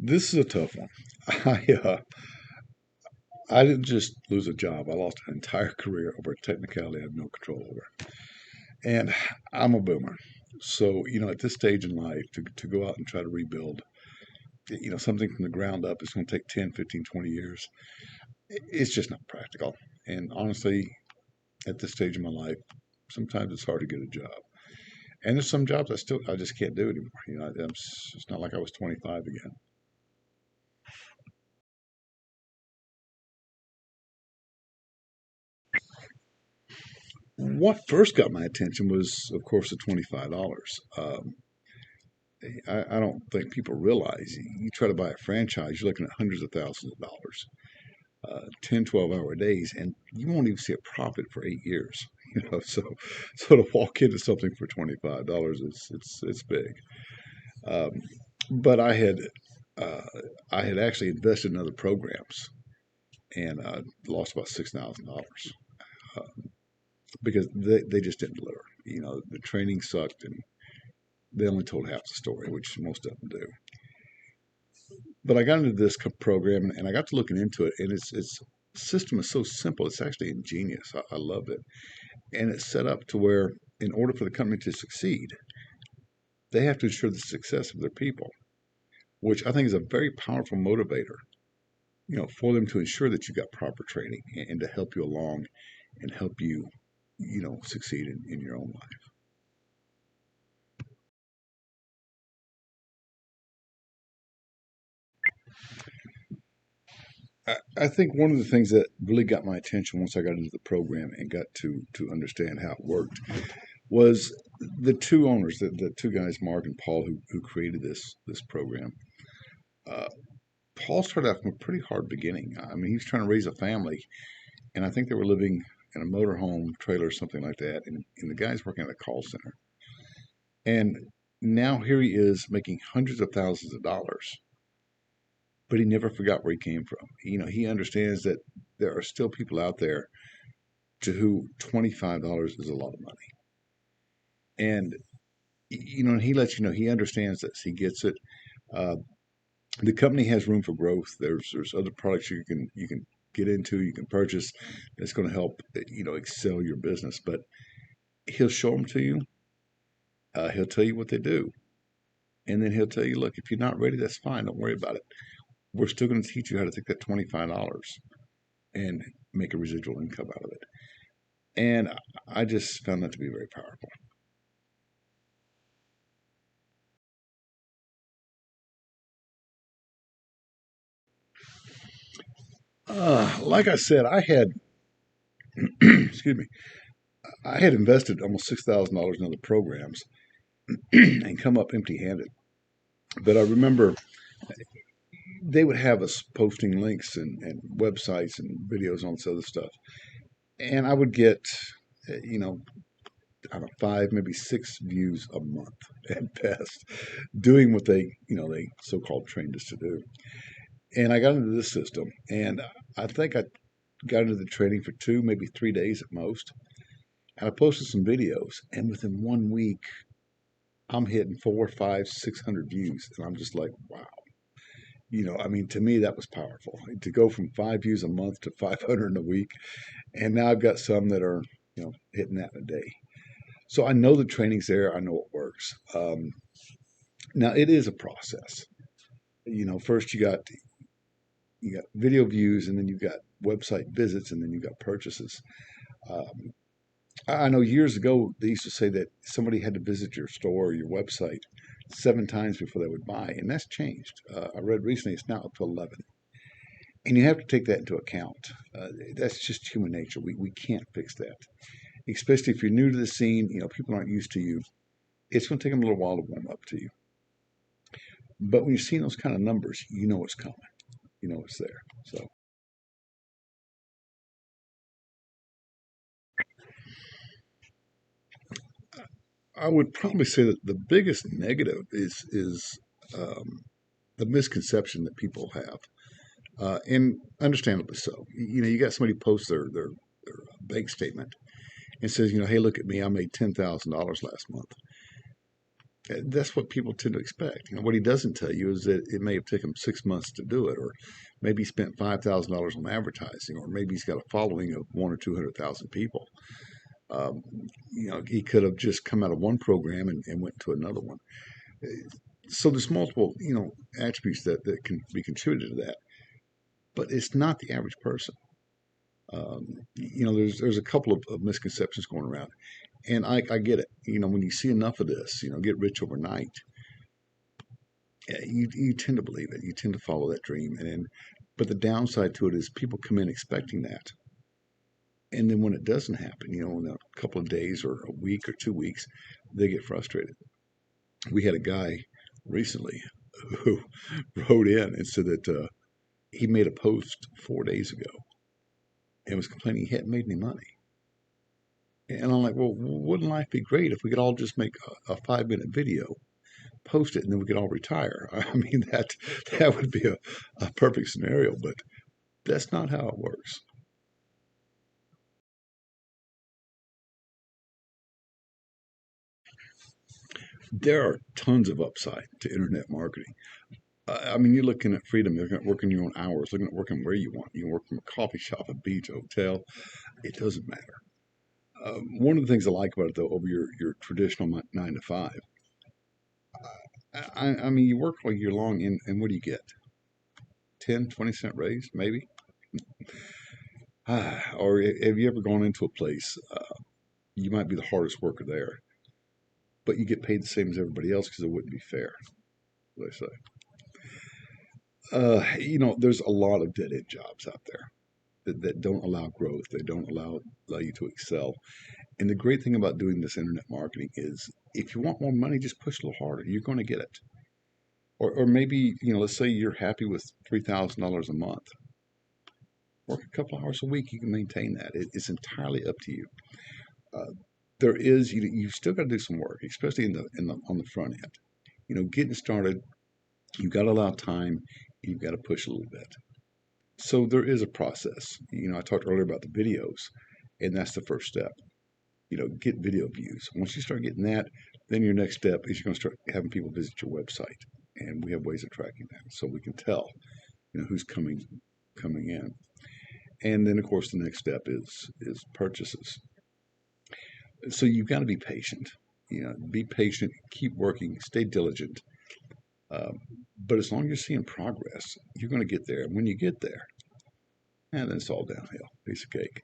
This is a tough one. I didn't just lose a job. I lost an entire career over a technicality I had no control over. And I'm a boomer. So, at this stage in life, to go out and try to rebuild, something from the ground up, it's going to take 10, 15, 20 years. It's just not practical. And honestly, at this stage of my life, sometimes it's hard to get a job. And there's some jobs I just can't do anymore. It's not like I was 25 again. What first got my attention was, of course, the $25. I don't think people realize you try to buy a franchise, you're looking at hundreds of thousands of dollars, 10, 12-hour days, and you won't even see a profit for 8 years. So to walk into something for $25 it's big. Um, but uh, I had actually invested in other programs and lost about $6,000 because they just didn't deliver. The training sucked and they only told half the story, which most of them do. But I got into this program and I got to looking into it, and its system is so simple. It's actually ingenious. I love it, and it's set up to where, in order for the company to succeed, they have to ensure the success of their people, which I think is a very powerful motivator. For them to ensure that you got proper training and to help you along and help you, succeed in your own life. I think one of the things that really got my attention once I got into the program and got to understand how it worked was the two owners, the two guys, Mark and Paul, who created this program. Uh, Paul started off from a pretty hard beginning. I mean, he was trying to raise a family, and I think they were living in a motorhome trailer or something like that. And the guy's working at a call center, and now here he is making hundreds of thousands of dollars, but he never forgot where he came from. He understands that there are still people out there to who $25 is a lot of money. And he lets you know he understands this. He gets it. Uh, the company has room for growth. There's other products you can get into, you can purchase that's going to help excel your business. But he'll show them to you. He'll tell you what they do, and then he'll tell you, look, if you're not ready, that's fine. Don't worry about it. We're still going to teach you how to take that $25 and make a residual income out of it. And I just found that to be very powerful. Like I said, excuse me, I had invested almost $6,000 in other programs and come up empty-handed. But I remember they would have us posting links and websites and videos on this other stuff, and I would get, you know, I don't know, five, maybe six views a month at best, doing what they so-called trained us to do. And I got into this system, and I think I got into the training for 2, maybe 3 days at most. And I posted some videos, and within 1 week, I'm hitting 4, 5, 600 views, and I'm just like, wow. I mean, to me, that was powerful to go from 5 views a month to 500 in a week, and now I've got some that are, hitting that in a day. So I know the training's there. I know it works. Now it is a process. First you got video views, and then you've got website visits, and then you've got purchases. Um, I know years ago they used to say that somebody had to visit your store or your website 7 times before they would buy, and that's changed. I read recently it's now up to 11, and you have to take that into account. That's just human nature. We can't fix that, especially if you're new to the scene. People aren't used to you. It's going to take them a little while to warm up to you. But when you're seeing those kind of numbers, you know it's coming. You know it's there. So I would probably say that the biggest negative is the misconception that people have, and understandably so. You got somebody post their bank statement and says, hey, look at me, I made $10,000 last month. That's what people tend to expect. What he doesn't tell you is that it may have taken him 6 months to do it, or maybe he spent $5,000 on advertising, or maybe he's got a following of 1 or 200,000 people. Um, he could have just come out of one program and went to another one. So there's multiple, attributes that can be contributed to that, but it's not the average person. There's a couple of misconceptions going around, and I get it. When you see enough of this, get rich overnight, you tend to believe it. You tend to follow that dream, but the downside to it is people come in expecting that, and then when it doesn't happen, in a couple of days or a week or 2 weeks, they get frustrated. We had a guy recently who wrote in and said that he made a post 4 days ago and was complaining he hadn't made any money. And I'm like, well, wouldn't life be great if we could all just make a 5-minute video, post it, and then we could all retire? I mean, that would be a perfect scenario, but that's not how it works. There are tons of upside to internet marketing. I mean, you're looking at freedom. You're looking at working your own hours, looking at working where you want. You can work from a coffee shop, a beach, a hotel. It doesn't matter. One of the things I like about it, though, over your traditional 9 to 5, I mean, you work all year long, and what do you get? 10, 20 cent raise, maybe? Or have you ever gone into a place, you might be the hardest worker there, but you get paid the same as everybody else because it wouldn't be fair, they say. There's a lot of dead end jobs out there that don't allow growth. They don't allow you to excel. And the great thing about doing this internet marketing is if you want more money, just push a little harder. You're going to get it. Or maybe, let's say you're happy with $3,000 a month. Work a couple hours a week, you can maintain that. It's entirely up to you. Uh, there is, you've still got to do some work, especially on the front end. Getting started, you've got to allow time, you've got to push a little bit. So there is a process. I talked earlier about the videos, and that's the first step. Get video views. Once you start getting that, then your next step is you're going to start having people visit your website, and we have ways of tracking that, so we can tell, who's coming in. And then, of course, the next step is purchases. So you've got to be patient. Be patient, keep working, stay diligent. Um, but as long as you're seeing progress, you're going to get there. And when you get there, and then it's all downhill. Piece of cake.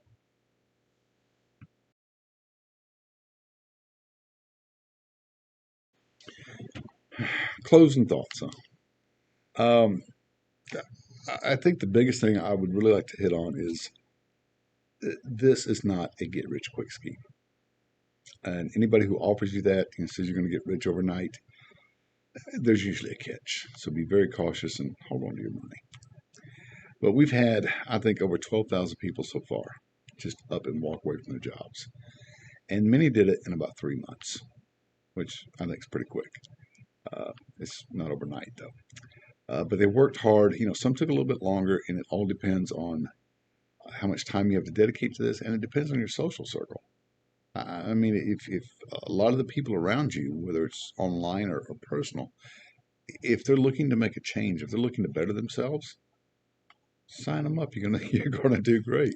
Closing thoughts, huh? I think the biggest thing I would really like to hit on is this is not a get rich quick scheme. And anybody who offers you that and says you're going to get rich overnight, there's usually a catch. So be very cautious and hold on to your money. But we've had, I think, over 12,000 people so far just up and walk away from their jobs. And many did it in about 3 months, which I think is pretty quick. It's not overnight, though. But they worked hard. Some took a little bit longer, and it all depends on how much time you have to dedicate to this, and it depends on your social circle. I mean, if a lot of the people around you, whether it's online or personal, if they're looking to make a change, if they're looking to better themselves, sign them up. You're gonna do great.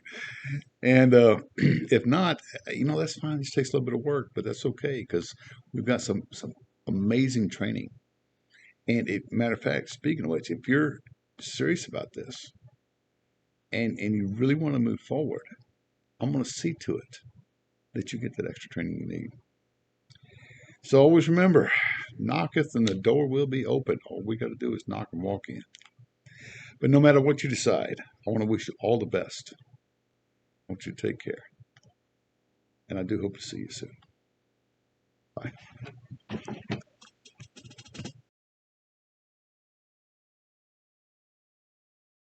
And if not, that's fine. It just takes a little bit of work, but that's okay because we've got some amazing training. And matter of fact, speaking of which, if you're serious about this and you really want to move forward, I'm going to see to it that you get that extra training you need. So always remember, knocketh and the door will be open. All we got to do is knock and walk in. But no matter what you decide, I want to wish you all the best. I want you to take care. And I do hope to see you soon. Bye.